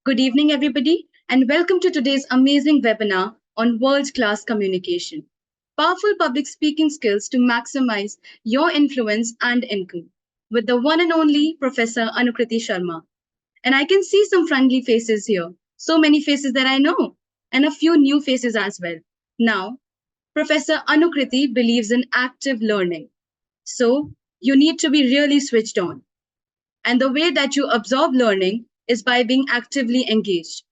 Good evening, everybody, and welcome to today's amazing webinar on world-class communication. Powerful public speaking skills to maximize your influence and income with the one and only Professor Anukriti Sharma. And I can see some friendly faces here, so many faces that I know, and a few new faces as well. Now, Professor Anukriti believes in active learning. So you need to be really switched on. And the way that you absorb learning is by being actively engaged.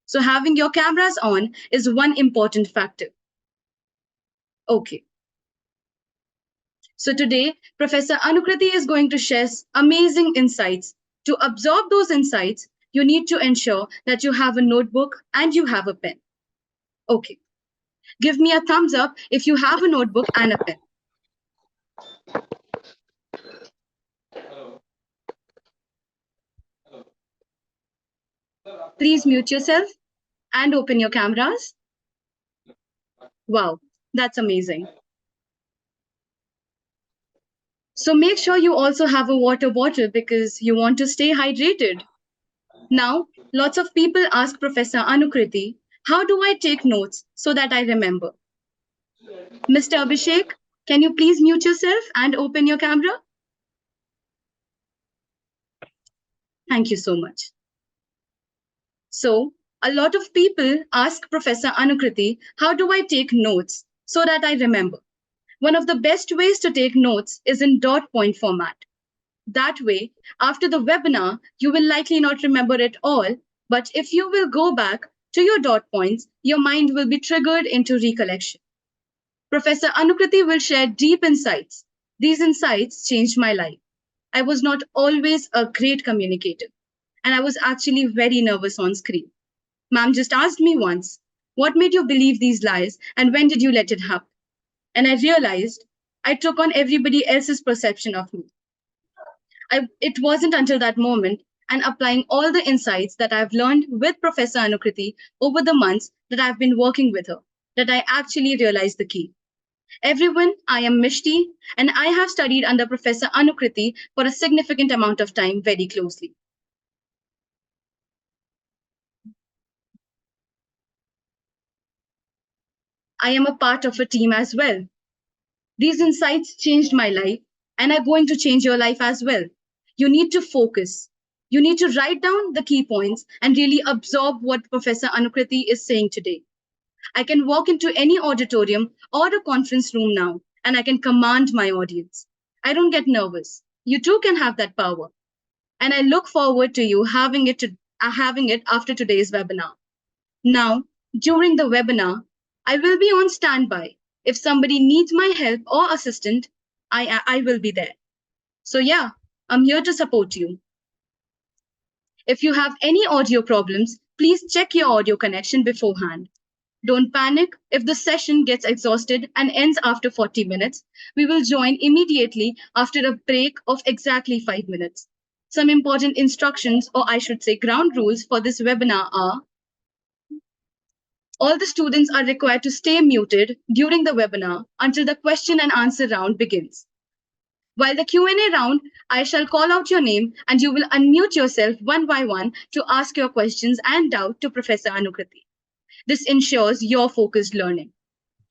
So having your cameras on is one important factor. Okay. So today, Professor Anukriti is going to share amazing insights. To absorb those insights, you need to ensure that you have a notebook and you have a pen. Okay. Give me a thumbs up if you have a notebook and a pen. Please mute yourself and open your cameras. Wow, that's amazing. So make sure you also have a water bottle because you want to stay hydrated. Now, lots of people ask Professor Anukriti, how do I take notes so that I remember? Mr. Abhishek, can you please mute yourself and open your camera? Thank you so much. So, a lot of people ask Professor Anukriti, how do I take notes so that I remember? One of the best ways to take notes is in dot point format. That way, after the webinar, you will likely not remember it all, but if you will go back to your dot points, your mind will be triggered into recollection. Professor Anukriti will share deep insights. These insights changed my life. I was not always a great communicator, and I was actually very nervous on screen. Ma'am just asked me once, what made you believe these lies, and when did you let it happen? And I realized I took on everybody else's perception of me. It wasn't until that moment and applying all the insights that I've learned with Professor Anukriti over the months that I've been working with her that I actually realized the key. Everyone, I am Mishti, and I have studied under Professor Anukriti for a significant amount of time very closely. I am a part of a team as well. These insights changed my life and are going to change your life as well. You need to focus. You need to write down the key points and really absorb what Professor Anukriti is saying today. I can walk into any auditorium or a conference room now and I can command my audience. I don't get nervous. You too can have that power. And I look forward to you having it after today's webinar. Now, during the webinar, I will be on standby. If somebody needs my help or assistance, I will be there. So yeah, I'm here to support you. If you have any audio problems, please check your audio connection beforehand. Don't panic if the session gets exhausted and ends after 40 minutes. We will join immediately after a break of exactly 5 minutes. Some important instructions, or I should say ground rules for this webinar are: all the students are required to stay muted during the webinar until the question and answer round begins. While the Q&A round, I shall call out your name and you will unmute yourself one by one to ask your questions and doubt to Professor Anukriti. This ensures your focused learning.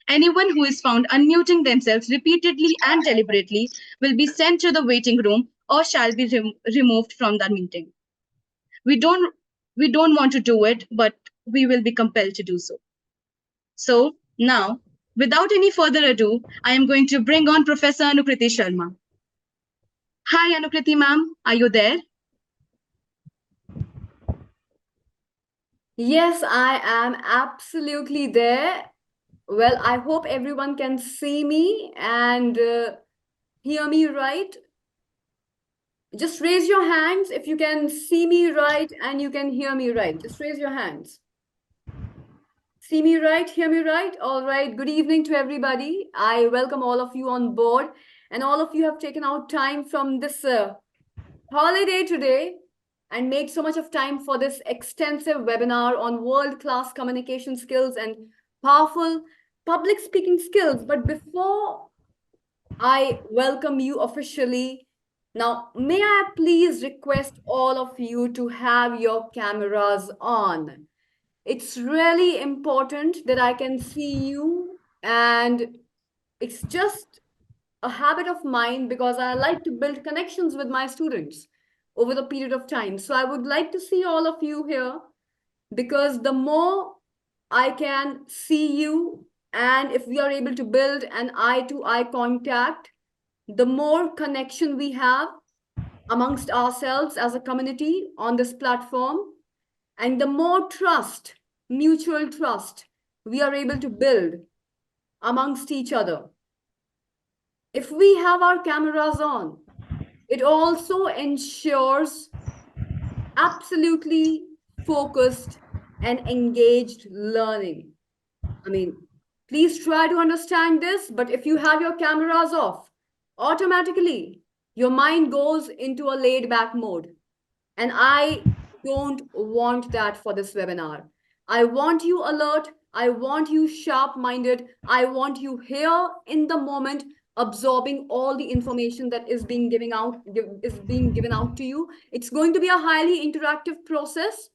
Anyone who is found unmuting themselves repeatedly and deliberately will be sent to the waiting room or shall be removed from the meeting. We don't want to do it, but we will be compelled to do so. So now, without any further ado, I am going to bring on Professor Anukriti Sharma. Hi, Anukriti ma'am, are you there? Yes, I am absolutely there. Well, I hope everyone can see me and hear me right. Just raise your hands if you can see me right and you can hear me right. Just raise your hands. See me right, hear me right? All right. Good evening to everybody. I welcome all of you on board, and all of you have taken out time from this holiday today and made so much of time for this extensive webinar on world-class communication skills and powerful public speaking skills. But before I welcome you officially, Now, may I please request all of you to have your cameras on? It's really important that I can see you, and it's just a habit of mine because I like to build connections with my students over the period of time. So I would like to see all of you here because the more I can see you, and if we are able to build an eye to eye contact, the more connection we have amongst ourselves as a community on this platform, and the more trust, mutual trust, we are able to build amongst each other. If we have our cameras on, it also ensures absolutely focused and engaged learning. I mean, please try to understand this, but if you have your cameras off, automatically your mind goes into a laid back mode. And I don't want that for this webinar. I want you alert. I want you sharp minded. I want you here in the moment, absorbing all the information that is being given out to you. It's going to be a highly interactive process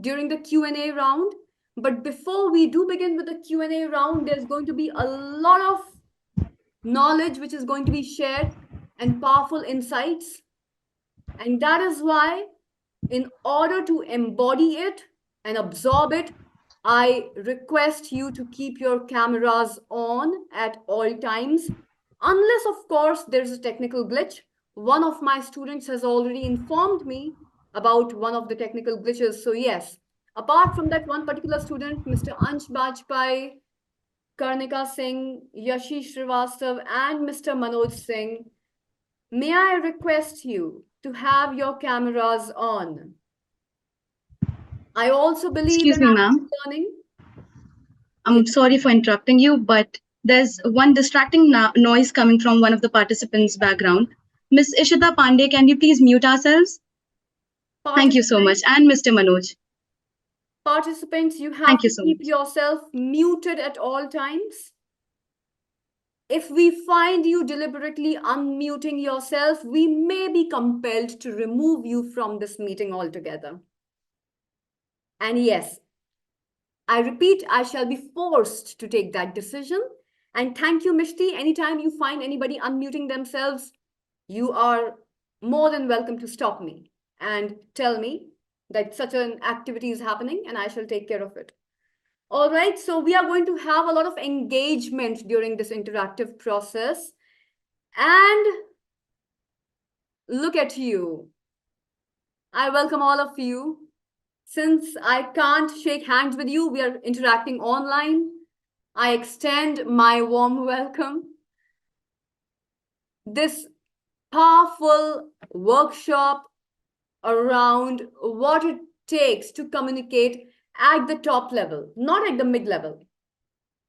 during the Q&A round. But before we do begin with the Q&A round, there's going to be a lot of knowledge which is going to be shared and powerful insights. And that is why, in order to embody it and absorb it, I request you to keep your cameras on at all times, unless, of course, there's a technical glitch. One of my students has already informed me about one of the technical glitches. So, yes, apart from that one particular student, Mr. Ansh Bajpai, Karnika Singh, Yashi Srivastav, and Mr. Manoj Singh, may I request you to have your cameras on? I also believe Excuse in me, active ma'am. learning. I'm Yes, sorry for interrupting you, but there's one distracting noise coming from one of the participants' background. Miss Ishita Pandey, can you please mute ourselves? Thank you so much. participants, And Mr. Manoj, participants, you thank have you to so keep much. yourself muted at all times. If we find you deliberately unmuting yourself, we may be compelled to remove you from this meeting altogether. And yes, I repeat, I shall be forced to take that decision. And thank you, Mishti. Anytime you find anybody unmuting themselves, you are more than welcome to stop me and tell me that such an activity is happening, and I shall take care of it. All right, so we are going to have a lot of engagement during this interactive process. And look at you. I welcome all of you. Since I can't shake hands with you, we are interacting online. I extend my warm welcome. This powerful workshop around what it takes to communicate at the top level, not at the mid level.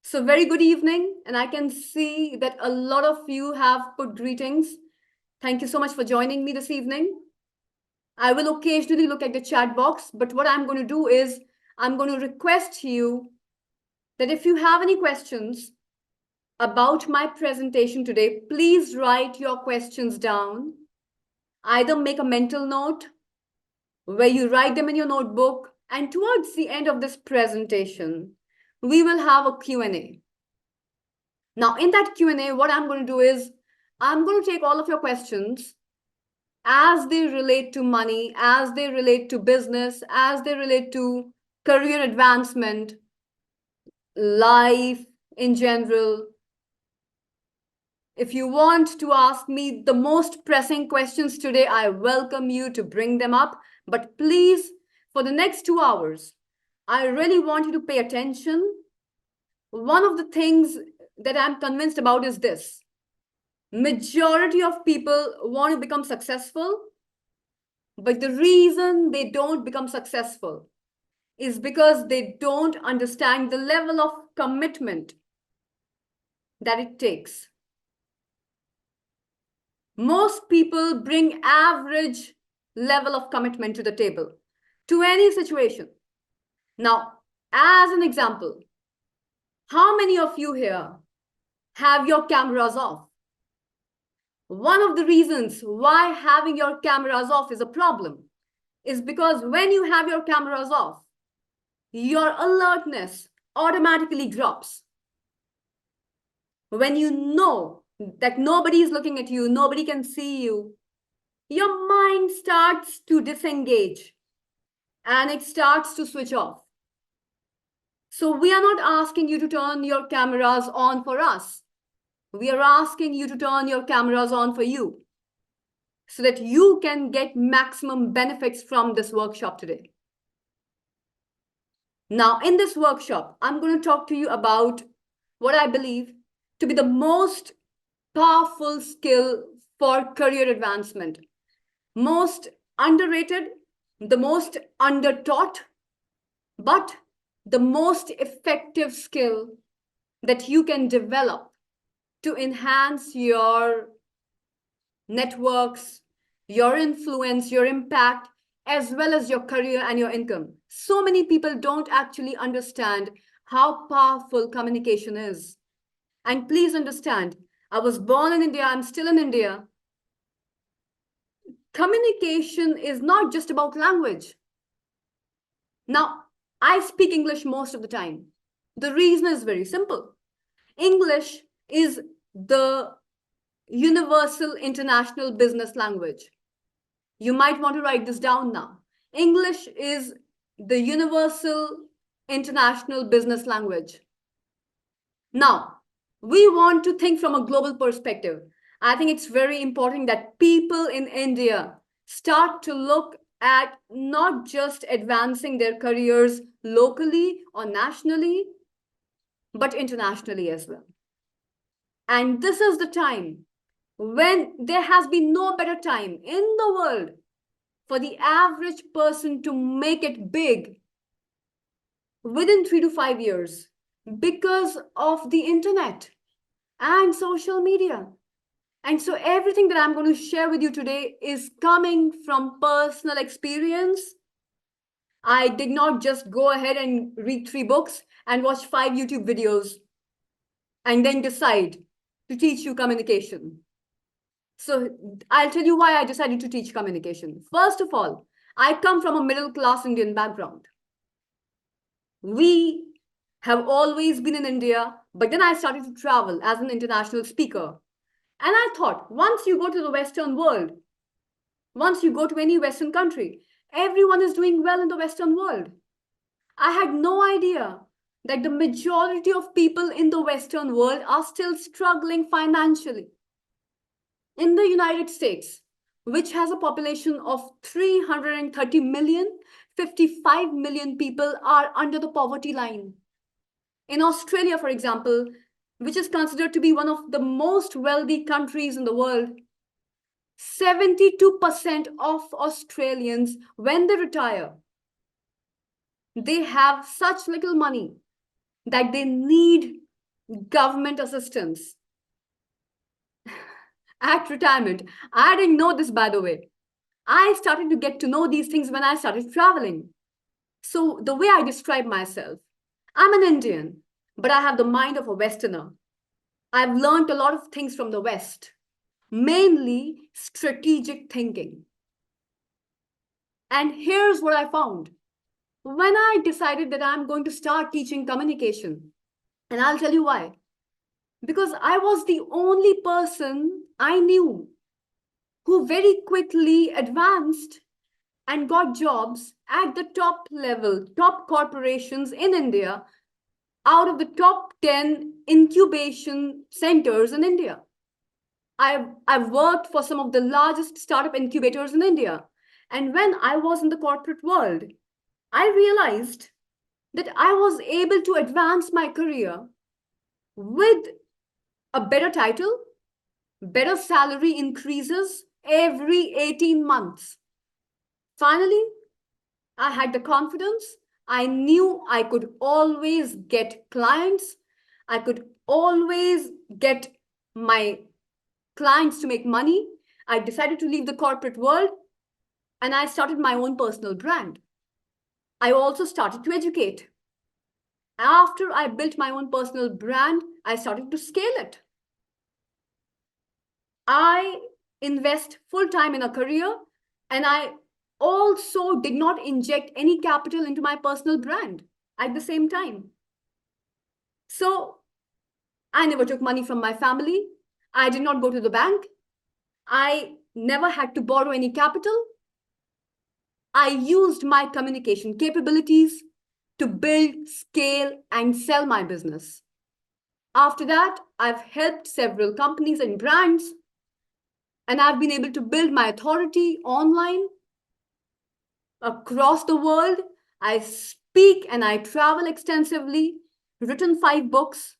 So, very good evening, and I can see that a lot of you have put greetings. Thank you so much for joining me this evening. I will occasionally look at the chat box, but what I'm going to do is I'm going to request you that if you have any questions about my presentation today, please write your questions down. Either make a mental note where you write them in your notebook, and towards the end of this presentation, we will have a Q&A. Now, in that Q&A, what I'm going to do is I'm going to take all of your questions as they relate to money, as they relate to business, as they relate to career advancement, life in general. If you want to ask me the most pressing questions today, I welcome you to bring them up. But please, for the next 2 hours, I really want you to pay attention. One of the things that I'm convinced about is this: majority of people want to become successful, but the reason they don't become successful is because they don't understand the level of commitment that it takes. Most people bring average level of commitment to the table, to any situation. Now, as an example, how many of you here have your cameras off? One of the reasons why having your cameras off is a problem is because when you have your cameras off, your alertness automatically drops. When you know that nobody is looking at you, nobody can see you, your mind starts to disengage and it starts to switch off. So we are not asking you to turn your cameras on for us. We are asking you to turn your cameras on for you so that you can get maximum benefits from this workshop today. Now, in this workshop, I'm going to talk to you about what I believe to be the most powerful skill for career advancement. Most underrated, the most undertaught, but the most effective skill that you can develop to enhance your networks, your influence, your impact, as well as your career and your income. So many people don't actually understand how powerful communication is. And please understand, I was born in India, I'm still in India. Communication is not just about language. Now, I speak English most of the time. The reason is very simple. English is the universal international business language. You might want to write this down now. English is the universal international business language. Now, we want to think from a global perspective. I think it's very important that people in India start to look at not just advancing their careers locally or nationally, but internationally as well. And this is the time when there has been no better time in the world for the average person to make it big within 3 to 5 years because of the internet and social media. And so everything that I'm going to share with you today is coming from personal experience. I did not just go ahead and read 3 books and watch 5 YouTube videos and then decide to teach you communication. So I'll tell you why I decided to teach communication. First of all, I come from a middle class Indian background. We have always been in India, but then I started to travel as an international speaker. And I thought, once you go to the Western world, once you go to any Western country, everyone is doing well in the Western world. I had no idea that the majority of people in the Western world are still struggling financially. In the United States, which has a population of 330 million, 55 million people are under the poverty line. In Australia, for example, which is considered to be one of the most wealthy countries in the world, 72% of Australians, when they retire, they have such little money that they need government assistance at retirement. I didn't know this, by the way. I started to get to know these things when I started traveling. So the way I describe myself, I'm an Indian, but I have the mind of a Westerner. I've learned a lot of things from the West, mainly strategic thinking. And here's what I found. When I decided that I'm going to start teaching communication, and I'll tell you why. Because I was the only person I knew who very quickly advanced and got jobs at the top level, top corporations in India, out of the top 10 incubation centers in India. I've worked for some of the largest startup incubators in India. And when I was in the corporate world, I realized that I was able to advance my career with a better title, better salary increases every 18 months. Finally, I had the confidence. I knew I could always get clients. I could always get my clients to make money. I decided to leave the corporate world and I started my own personal brand. I also started to educate. After I built my own personal brand, I started to scale it. I invest full time in a career, and I also did not inject any capital into my personal brand at the same time. So I never took money from my family. I did not go to the bank. I never had to borrow any capital. I used my communication capabilities to build, scale, and sell my business. After that, I've helped several companies and brands, and I've been able to build my authority online across the world. I speak and I travel extensively, written 5 books,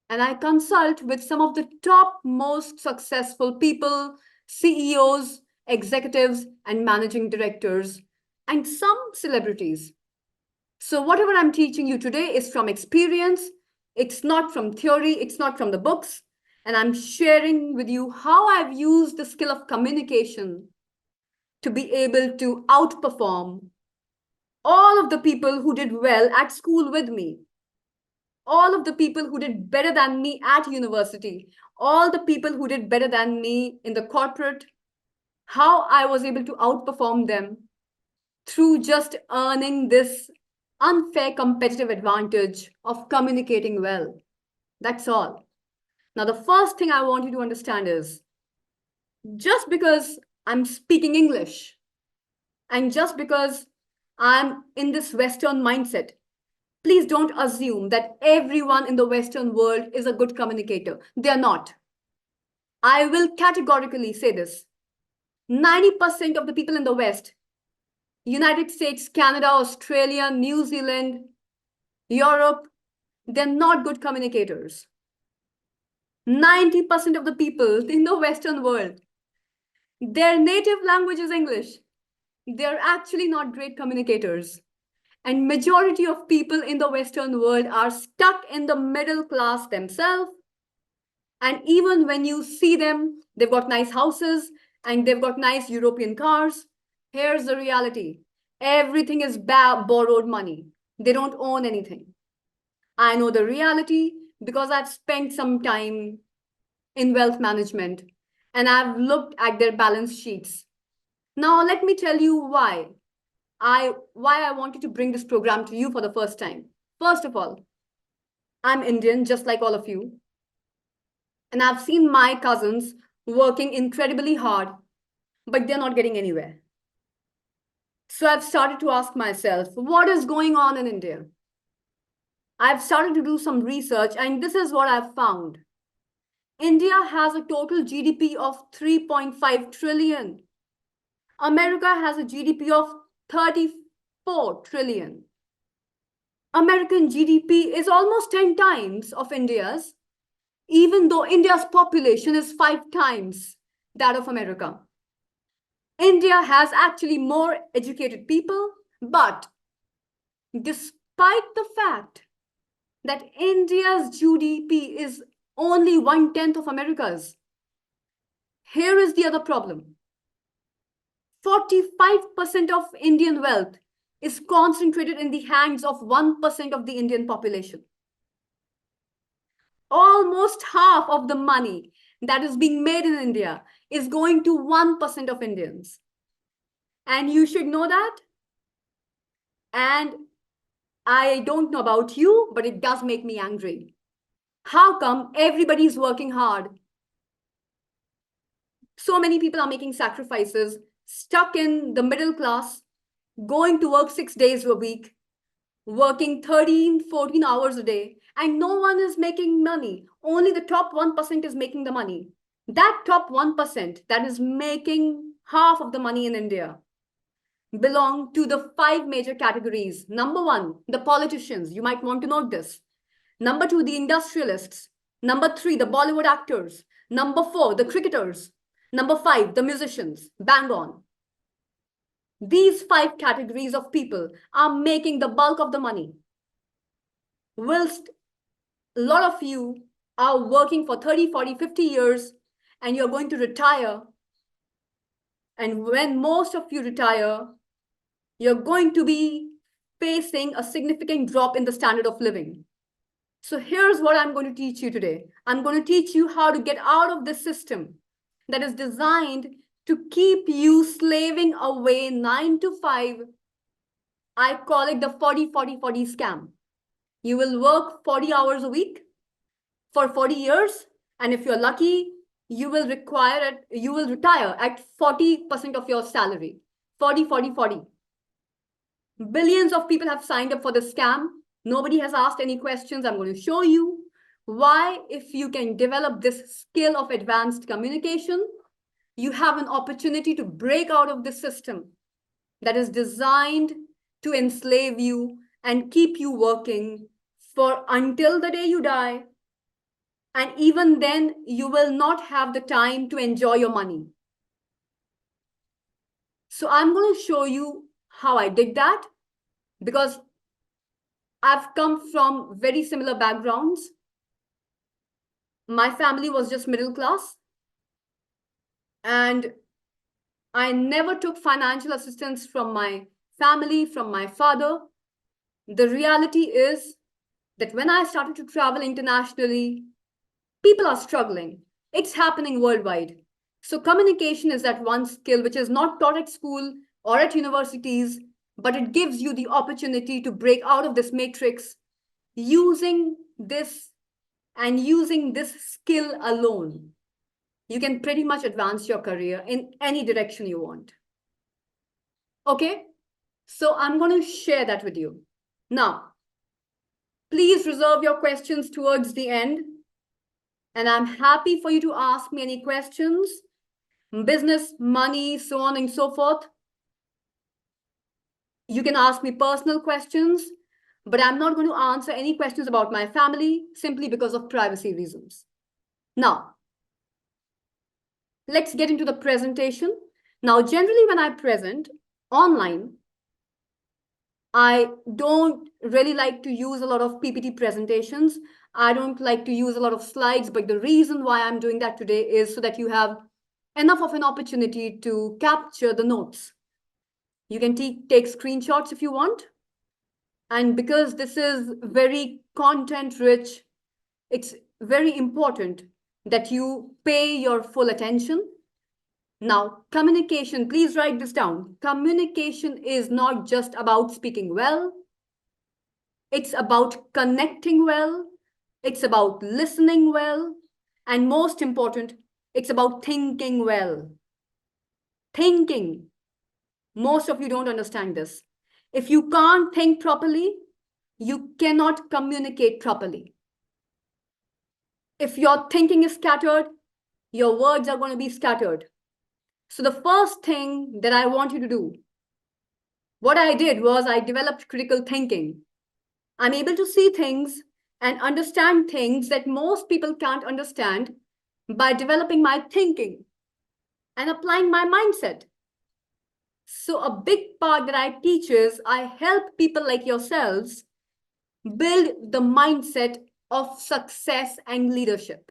and I consult with some of the top most successful people, CEOs, executives, and managing directors, and some celebrities. So, whatever I'm teaching you today is from experience. It's not from theory, it's not from the books. And I'm sharing with you how I've used the skill of communication to be able to outperform all of the people who did well at school with me, all of the people who did better than me at university, all the people who did better than me in the corporate, how I was able to outperform them through just earning this unfair competitive advantage of communicating well. That's all. Now, the first thing I want you to understand is just because I'm speaking English and just because I'm in this Western mindset, please don't assume that everyone in the Western world is a good communicator. They are not. I will categorically say this. 90% of the people in the West, United States, Canada, Australia, New Zealand, Europe, they're not good communicators. 90% of the people in the Western world, their native language is English. They're actually not great communicators. And majority of people in the Western world are stuck in the middle class themselves. And even when you see them, they've got nice houses and they've got nice European cars. Here's the reality. Everything is borrowed money. They don't own anything. I know the reality because I've spent some time in wealth management and I've looked at their balance sheets. Now, let me tell you why I wanted to bring this program to you for the first time. First of all, I'm Indian, just like all of you. And I've seen my cousins working incredibly hard, but they're not getting anywhere. So I've started to ask myself, what is going on in India? I've started to do some research, and this is what I've found. India has a total GDP of 3.5 trillion. America has a GDP of 34 trillion. American GDP is almost 10 times of India's, even though India's population is 5 times that of America. India has actually more educated people, but despite the fact that India's GDP is only 1/10 of America's, here is the other problem. 45% of Indian wealth is concentrated in the hands of 1% of the Indian population. Almost half of the money that is being made in India is going to 1% of Indians. And you should know that. And I don't know about you, but it does make me angry. How come everybody's working hard? So many people are making sacrifices, stuck in the middle class, going to work 6 days a week, working 13, 14 hours a day, and no one is making money. Only the top 1% is making the money. That top 1% that is making half of the money in India belong to the 5 major categories. Number 1, the politicians. You might want to note this. Number 2, the industrialists. Number 3, the Bollywood actors. Number 4, the cricketers. Number 5, the musicians. Bang on. These 5 categories of people are making the bulk of the money. Whilst a lot of you are working for 30, 40, 50 years and you're going to retire. And when most of you retire, you're going to be facing a significant drop in the standard of living. So here's what I'm going to teach you today. I'm going to teach you how to get out of this system that is designed to keep you slaving away 9 to 5. I call it the 40-40-40 scam. You will work 40 hours a week for 40 years, and if you're lucky, you will retire at 40% of your salary. 40-40-40. Billions of people have signed up for the scam. Nobody has asked any questions. I'm going to show you why, if you can develop this skill of advanced communication, you have an opportunity to break out of this system that is designed to enslave you and keep you working for until the day you die. And even then, you will not have the time to enjoy your money. So I'm going to show you how I did that, because I've come from very similar backgrounds. My family was just middle class, and I never took financial assistance from my family, from my father. The reality is that when I started to travel internationally, people are struggling. It's happening worldwide. So communication is that one skill which is not taught at school or at universities, but it gives you the opportunity to break out of this matrix using this and using this skill alone. You can pretty much advance your career in any direction you want. Okay, so I'm going to share that with you. Now, please reserve your questions towards the end, and I'm happy for you to ask me any questions, business, money, so on and so forth. You can ask me personal questions, but I'm not going to answer any questions about my family simply because of privacy reasons. Now, let's get into the presentation. Now, generally when I present online, I don't really like to use a lot of PPT presentations. I don't like to use a lot of slides, but the reason why I'm doing that today is so that you have enough of an opportunity to capture the notes. You can take screenshots if you want. And because this is very content rich, it's very important that you pay your full attention. Now, communication, please write this down. Communication is not just about speaking well. It's about connecting well. It's about listening well. And most important, it's about thinking well. Thinking. Most of you don't understand this. If you can't think properly, you cannot communicate properly. If your thinking is scattered, your words are going to be scattered. So the first thing that I want you to do, what I did was I developed critical thinking. I'm able to see things and understand things that most people can't understand by developing my thinking and applying my mindset. So a big part that I teach is I help people like yourselves build the mindset of success and leadership.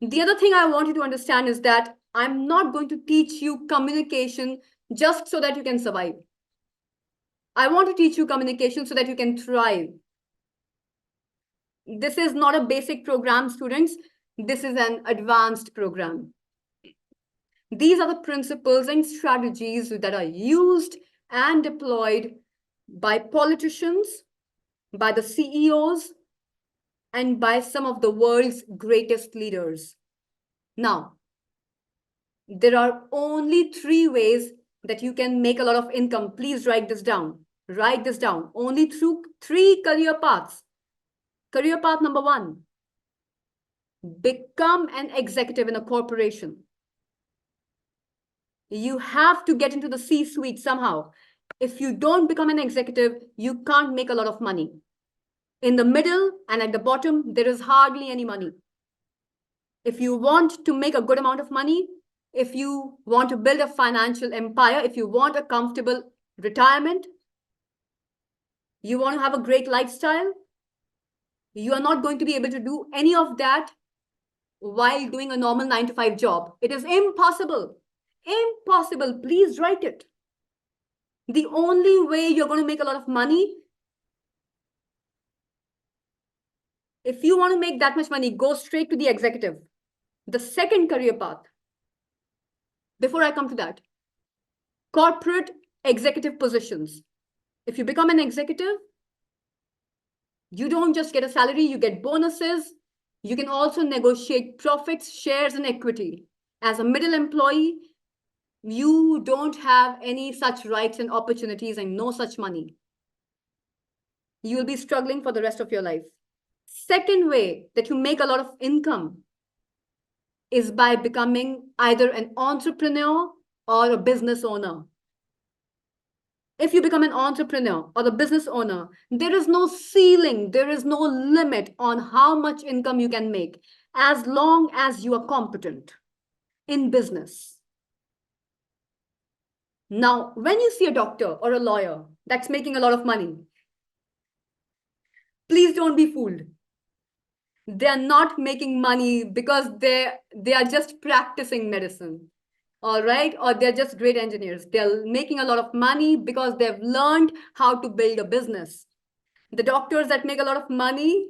The other thing I want you to understand is that I'm not going to teach you communication just so that you can survive. I want to teach you communication so that you can thrive. This is not a basic program, students. This is an advanced program. These are the principles and strategies that are used and deployed by politicians, by the CEOs, and by some of the world's greatest leaders. Now, there are only 3 ways that you can make a lot of income. Please write this down. Write this down. Only through 3 career paths. Career path number 1, become an executive in a corporation. You have to get into the C-suite somehow. If you don't become an executive, you can't make a lot of money. In the middle and at the bottom, there is hardly any money. If you want to make a good amount of money, if you want to build a financial empire, if you want a comfortable retirement, you want to have a great lifestyle, you are not going to be able to do any of that while doing a normal 9 to 5 job. It is impossible. Impossible. Please write it. The only way you're going to make a lot of money If you want to make that much money, go straight to the executive. The second career path, before I come to that, corporate executive positions. If you become an executive, you don't just get a salary, you get bonuses. You can also negotiate profits, shares, and equity. As a middle employee, you don't have any such rights and opportunities and no such money. You will be struggling for the rest of your life. Second way that you make a lot of income is by becoming either an entrepreneur or a business owner. If you become an entrepreneur or a business owner, there is no ceiling, there is no limit on how much income you can make as long as you are competent in business. Now, when you see a doctor or a lawyer that's making a lot of money, please don't be fooled. They're not making money because they are just practicing medicine. All right, or they're just great engineers. They're making a lot of money because they've learned how to build a business. The doctors that make a lot of money,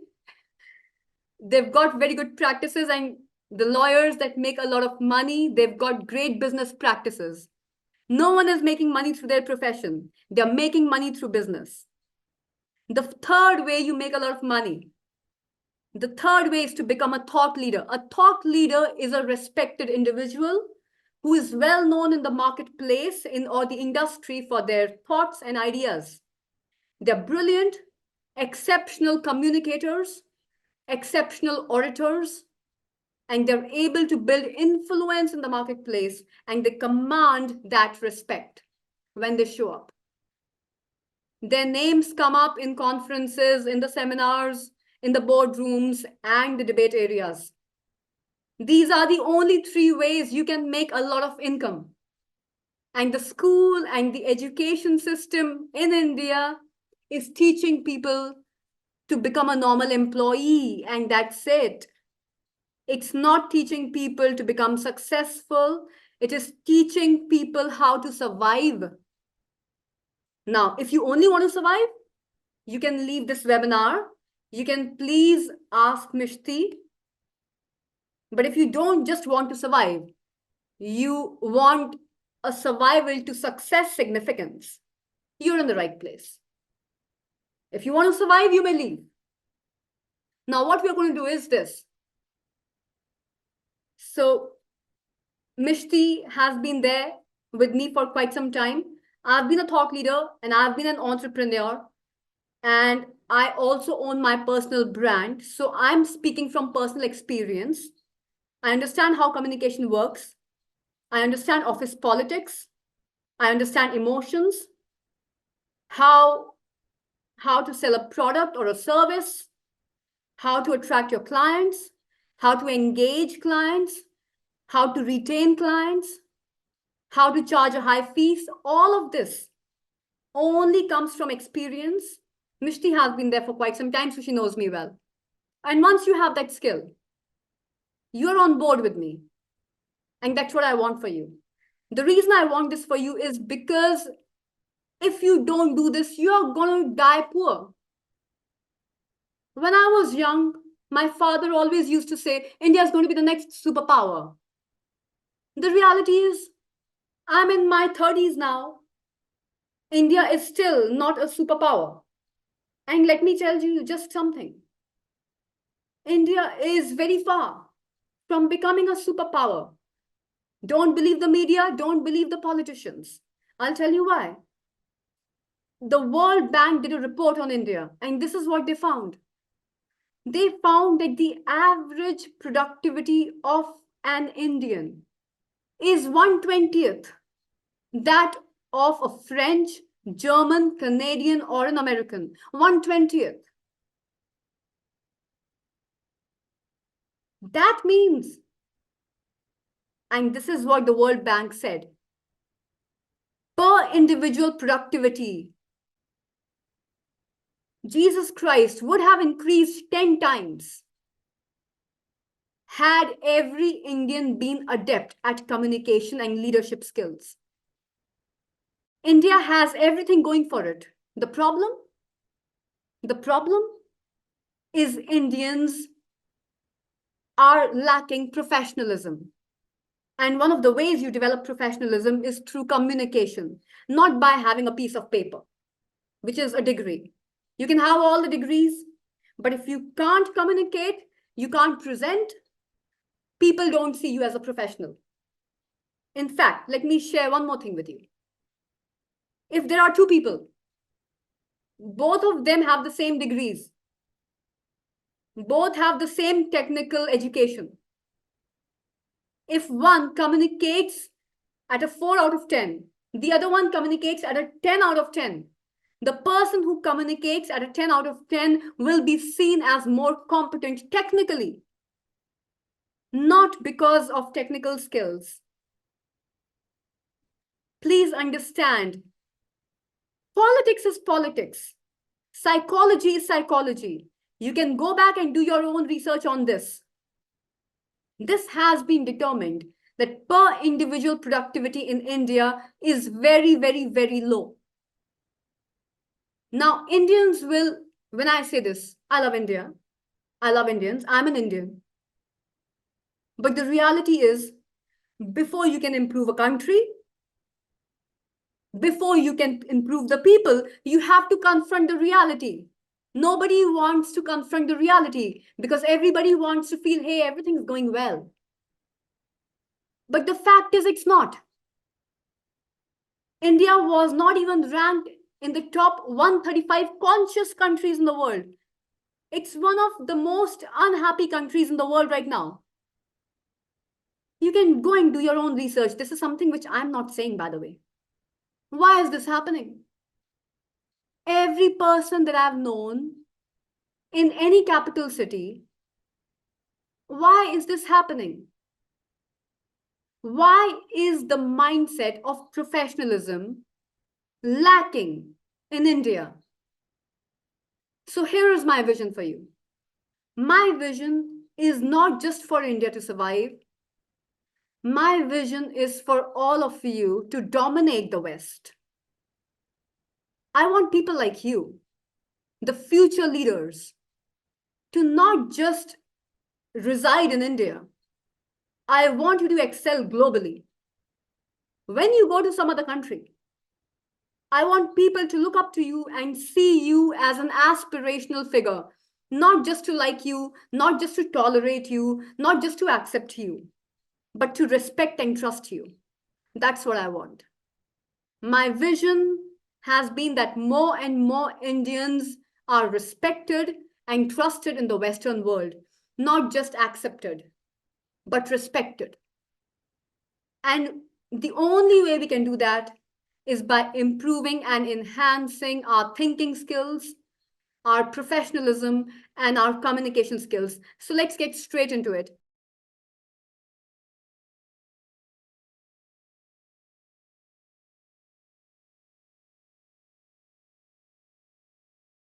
they've got very good practices, and the lawyers that make a lot of money, they've got great business practices. No one is making money through their profession. They're making money through business. The third way you make a lot of money, the third way is to become a thought leader. A thought leader is a respected individual who is well known in the marketplace or the industry for their thoughts and ideas. They're brilliant, exceptional communicators, exceptional orators, and they're able to build influence in the marketplace, and they command that respect when they show up. Their names come up in conferences, in the seminars, in the boardrooms, and the debate areas. These are the only three ways you can make a lot of income. And the school and the education system in India is teaching people to become a normal employee, and that's it. It's not teaching people to become successful. It is teaching people how to survive. Now, if you only want to survive, you can leave this webinar. You can please ask Mishti. But if you don't just want to survive, you want a survival to success significance, you're in the right place. If you want to survive, you may leave. Now, what we're going to do is this. So, Mishti has been there with me for quite some time. I've been a thought leader and I've been an entrepreneur, and I also own my personal brand. So I'm speaking from personal experience. I understand how communication works. I understand office politics. I understand emotions, how to sell a product or a service, how to attract your clients, how to engage clients, how to retain clients, how to charge a high fees. All of this only comes from experience. Mishti has been there for quite some time, so she knows me well. And once you have that skill, you're on board with me. And that's what I want for you. The reason I want this for you is because if you don't do this, you're going to die poor. When I was young, my father always used to say, India is going to be the next superpower. The reality is, I'm in my 30s now. India is still not a superpower. And let me tell you just something. India is very far from becoming a superpower. Don't believe the media, don't believe the politicians. I'll tell you why. The World Bank did a report on India, and this is what they found. They found that the average productivity of an Indian is 1/20th that of a French, German, Canadian, or an American. 1/20th. That means, and this is what the World Bank said, per individual productivity, Jesus Christ would have increased 10 times had every Indian been adept at communication and leadership skills. India has everything going for it. The problem is Indians are lacking professionalism. And one of the ways you develop professionalism is through communication, not by having a piece of paper, which is a degree. You can have all the degrees, but if you can't communicate, you can't present, people don't see you as a professional. In fact, let me share one more thing with you. If there are two people, both of them have the same degrees, both have the same technical education. If one communicates at a 4 out of 10, the other one communicates at a 10 out of 10, the person who communicates at a 10 out of 10 will be seen as more competent technically, not because of technical skills. Please understand, politics is politics. Psychology is psychology. You can go back and do your own research on this. This has been determined that per individual productivity in India is very, very, very low. Now, Indians will, when I say this, I love India, I love Indians, I'm an Indian. But the reality is, before you can improve a country, before you can improve the people, you have to confront the reality. Nobody wants to confront the reality because everybody wants to feel, hey, everything's going well. But the fact is, it's not. India was not even ranked in the top 135 conscious countries in the world. It's one of the most unhappy countries in the world right now. You can go and do your own research. This is something which I'm not saying, by the way. Why is this happening? Every person that I've known in any capital city, why is this happening? Why is the mindset of professionalism lacking in India? So here is my vision for you. My vision is not just for India to survive. My vision is for all of you to dominate the West. I want people like you, the future leaders, to not just reside in India. I want you to excel globally. When you go to some other country, I want people to look up to you and see you as an aspirational figure, not just to like you, not just to tolerate you, not just to accept you, but to respect and trust you. That's what I want. My vision has been that more and more Indians are respected and trusted in the Western world, not just accepted, but respected. And the only way we can do that is by improving and enhancing our thinking skills, our professionalism, and our communication skills. So let's get straight into it.